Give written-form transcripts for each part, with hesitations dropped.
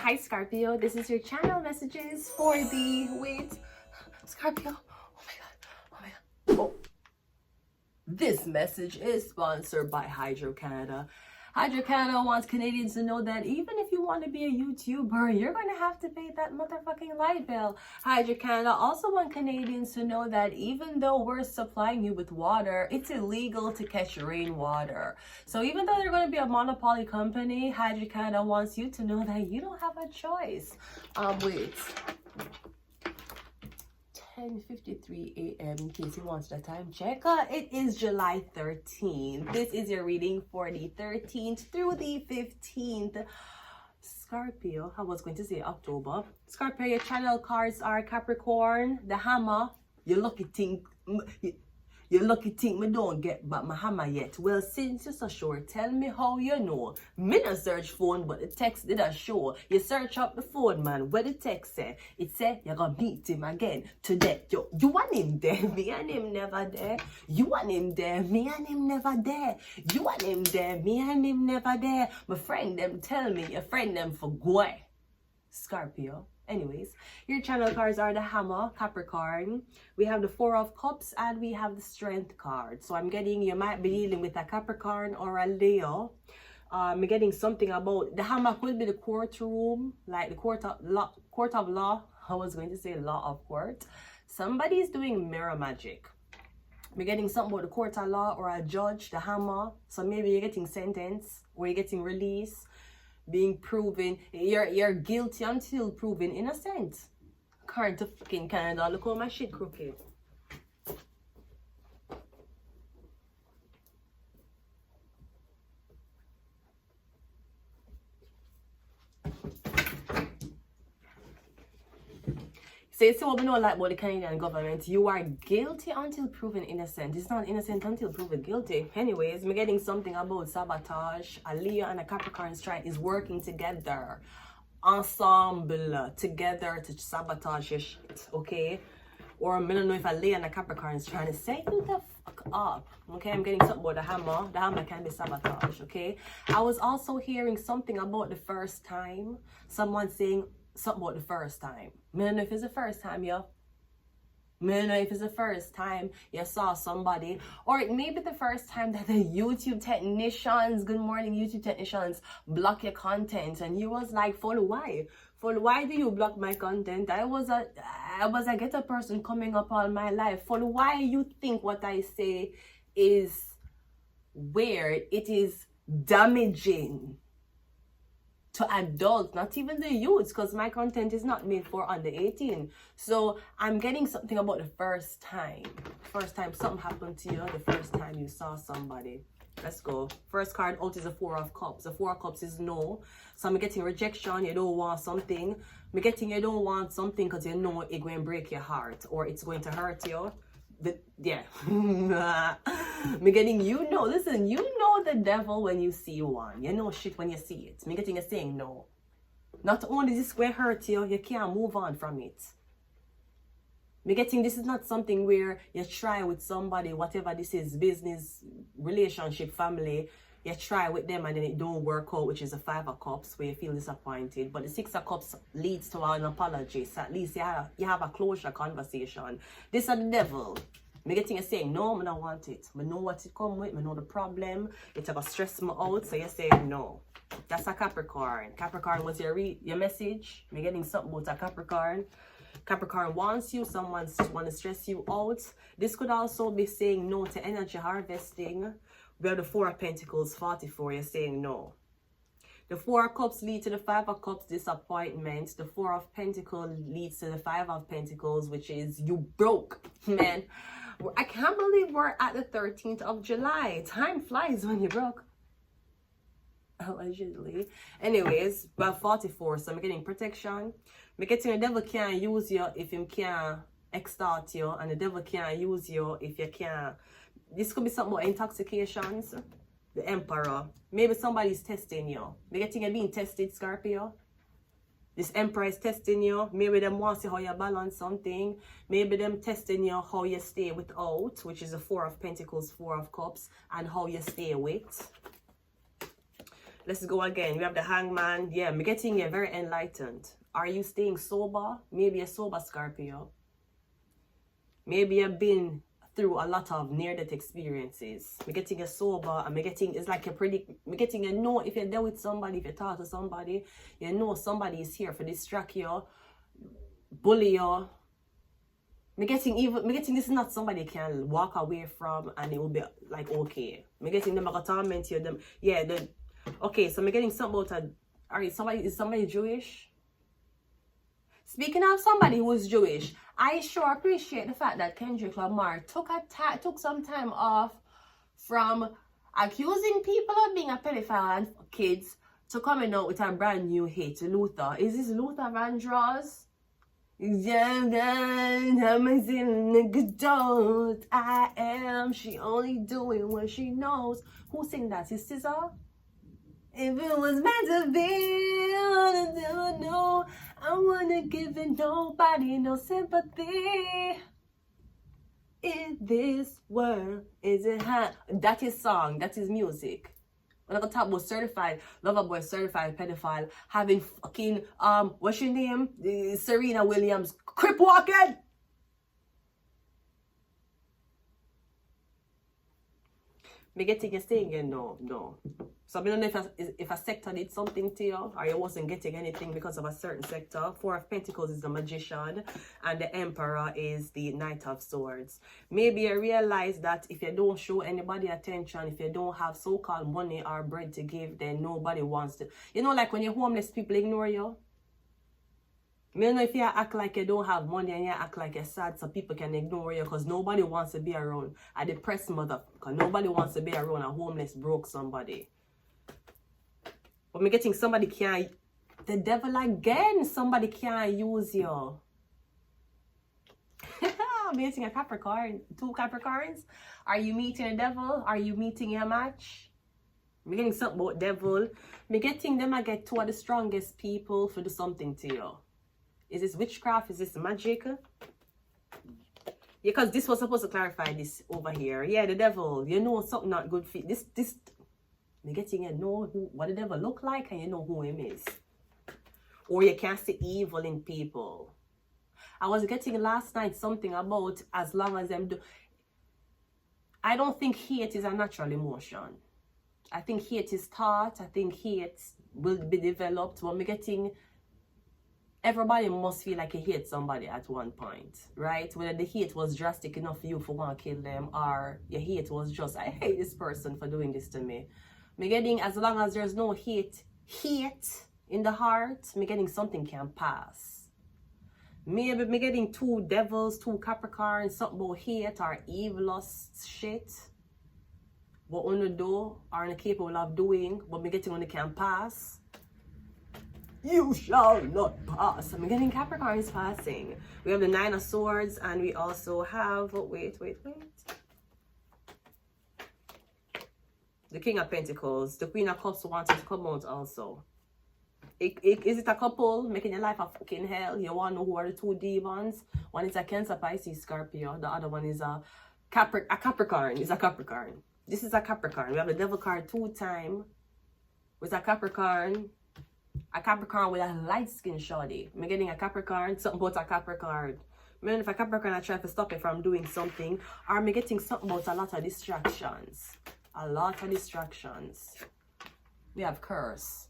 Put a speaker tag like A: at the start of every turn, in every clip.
A: Hi Scorpio, this is your channel messages for the Scorpio. Oh my god. Oh. This message is sponsored by Hydro Canada. Hydro Canada wants Canadians to know that even if you want to be a YouTuber, you're going to have to pay that motherfucking light bill. Hydro Canada also want Canadians to know that even though we're supplying you with water, it's illegal to catch rainwater. So even though they're going to be a monopoly company, Hydro Canada wants you to know that you don't have a choice. Wait. 10:53 a.m. in case you want the time check. It is July 13th. This is your reading for the 13th through the 15th. Scorpio, I was going to say October. Scorpio, your channel cards are Capricorn, the hammer, your lucky thing. You lucky think me don't get back my hammer yet. Well, since you're so sure, tell me how you know. Me not search phone, but the text did a show. You search up the phone, man. Where the text say? It say you're gonna meet him again today. Yo, you want him there? Me and him never there. You want him there? Me and him never there. You want him there? Me and him never there. My friend them tell me, your friend them for go. Scorpio. Anyways, your channel cards are the hammer, Capricorn. We have the 4 of cups and we have the strength card. So I'm getting, you might be dealing with a Capricorn or a Leo. I'm getting something about, the hammer could be the courtroom, like the court of law. I was going to say law of court. Somebody's doing mirror magic. We're getting something about the court of law or a judge, the hammer. So maybe you're getting sentence or you're getting release. Being proven, you're guilty until proven innocent. Current to fucking Canada, look how my shit crooked. So you see what we know like about the Canadian government. You are guilty until proven innocent. It's not innocent until proven guilty. Anyways, we're getting something about sabotage. A Leo and a Capricorn strike is working together. Ensemble. Together to sabotage your shit. Okay? Or I don't know if a Leo and a Capricorn is trying to say you the fuck up. Okay? I'm getting something about the hammer. The hammer can be sabotage. Okay? I was also hearing something about the first time. Someone saying something about the first time. I don't know if it's the first time, yo. I don't know if it's the first time you saw somebody, or it may be the first time that the YouTube technicians, good morning YouTube technicians, block your content, and you was like, for why? For why do you block my content? I was a ghetto person coming up all my life. For why you think what I say is weird? It is damaging to adults, not even the youths, because my content is not made for under 18. So I'm getting something about the first time. First time something happened to you, the first time you saw somebody. Let's go. First card out is the 4 of cups. The 4 of cups is no. So I'm getting rejection, you don't want something. I'm getting you don't want something because you know it's going to break your heart or it's going to hurt you. Yeah. Me getting listen, you know the devil when you see one. You know shit when you see it. Me getting a saying no. Not only this going to hurt you, you can't move on from it. Me getting this is not something where you try with somebody, whatever this is, business, relationship, family, you try with them and then it don't work out, which is the 5 of cups where you feel disappointed. But the 6 of cups leads to an apology. So at least you have a closure conversation. This is the devil. Me getting a saying, no, I don't want it. I know what it come with. I know the problem. It's going to stress me out. So you say no. That's a Capricorn. Capricorn was your message. Me getting something about a Capricorn. Capricorn wants you. Someone want to stress you out. This could also be saying no to energy harvesting. We have the 4 of Pentacles, 44, you're saying no. The 4 of Cups lead to the 5 of Cups, disappointment. The 4 of Pentacles leads to the 5 of Pentacles, which is you broke, man. I can't believe we're at the 13th of July. Time flies when you broke. Allegedly. Anyways, but 44, so I'm getting protection. I'm getting the devil can't use you if him can't extort you, and the devil can't use you if you can't. This could be something about intoxications. The Emperor. Maybe somebody's testing you. They're getting you being tested, Scorpio. This Emperor is testing you. Maybe them want to see how you balance something. Maybe them testing you how you stay without, which is the 4 of Pentacles, 4 of Cups, and how you stay with. Let's go again. We have the Hangman. Yeah, I'm getting you very enlightened. Are you staying sober? Maybe a sober Scorpio. Maybe you've been through a lot of near-death experiences. I'm getting a sober, and I'm getting, it's like I'm getting a know if you're there with somebody, if you talk to somebody, you know somebody is here for distract you, bully you. I'm getting this is not somebody can walk away from and it will be like okay. I'm getting them gonna torment you, them, yeah, okay, so I'm getting something about alright, is somebody Jewish? Speaking of somebody who is Jewish, I sure appreciate the fact that Kendrick Lamar took some time off from accusing people of being a pedophile and kids to coming out with a brand new hit, Luther. Is this Luther Vandross? I am. She only doing what she knows. Who sing that? Is SZA? If it was meant to be, I never know. I wanna give it nobody no sympathy. In this world, is it hot? That is song. That is music. When I talk about certified lover boy, certified pedophile, having fucking what's your name? Serena Williams, crip walking. Me getting a thing again? No. So I don't know if a sector did something to you, or you wasn't getting anything because of a certain sector. Four of Pentacles is the Magician, and the Emperor is the Knight of Swords. Maybe you realize that if you don't show anybody attention, if you don't have so-called money or bread to give, then nobody wants to. You know, like when you're homeless, people ignore you. I don't know if you act like you don't have money and you act like you're sad so people can ignore you because nobody wants to be around a depressed mother. Because nobody wants to be around a homeless, broke somebody. But me getting somebody can't, the devil again, somebody can't use you. I'm getting a Capricorn, 2 Capricorns. Are you meeting a devil? Are you meeting your match? I'm getting something about devil. Me getting them, I get 2 of the strongest people for do something to you. Is this witchcraft? Is this magic? Yeah, because this was supposed to clarify this over here. Yeah, the devil. You know something not good for this. You're getting to know what the devil look like and you know who him is. Or you can't see evil in people. I was getting last night something about as long as them do. I don't think hate is a natural emotion. I think hate is taught. I think hate will be developed. When we're getting... Everybody must feel like you hate somebody at one point, right? Whether the hate was drastic enough for you for want to kill them, or your hate was just, I hate this person for doing this to me. Me getting, as long as there's no hate in the heart, me getting something can pass. Maybe me getting 2 devils, 2 Capricorns, something about hate or evil shit. What wanna do or incapable of doing, but me getting when it can pass. You shall not pass. I'm getting Capricorns passing. We have the 9 of Swords, and we also have, wait. The King of Pentacles. The Queen of Cups wanted to come out also. Is it a couple making your life a fucking hell? You want to know who are the 2 demons? One is a Cancer, Pisces, Scorpio. The other one is a Capricorn. It's a Capricorn. This is a Capricorn. We have the Devil card 2 times. With a Capricorn with a light skin shawty. I'm getting a Capricorn, something about a Capricorn. Maybe if a Capricorn I try to stop it from doing something, or I'm getting something about a lot of distractions. We have curse.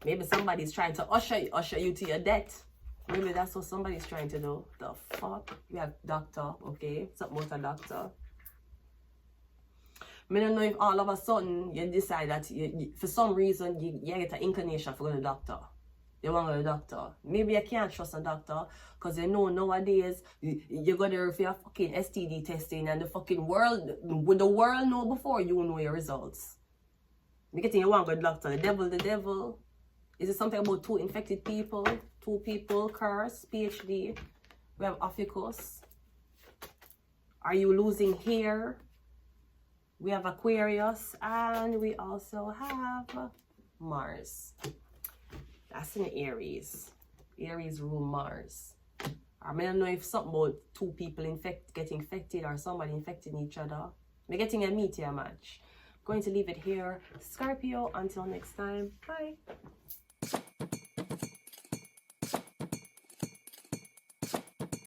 A: Maybe somebody's trying to usher you to your death. Maybe that's what somebody's trying to do. The fuck? We have doctor, okay? Something about a doctor. I don't know if all of a sudden you decide that for some reason you get an inclination for going to the doctor. You want to go to the doctor. Maybe you can't trust a doctor because you know nowadays you go there for your fucking STD testing and the fucking world, would the world know before you know your results? You getting you want to go to the doctor. The devil. Is it something about 2 infected people? 2 people, curse, PhD. We have Ophiuchus. Are you losing hair? We have Aquarius, and we also have Mars. That's in Aries. Aries rule Mars. I don't know if something about 2 people get infected or somebody infecting each other. We're getting a meteor match. Going to leave it here. Scorpio, until next time. Bye.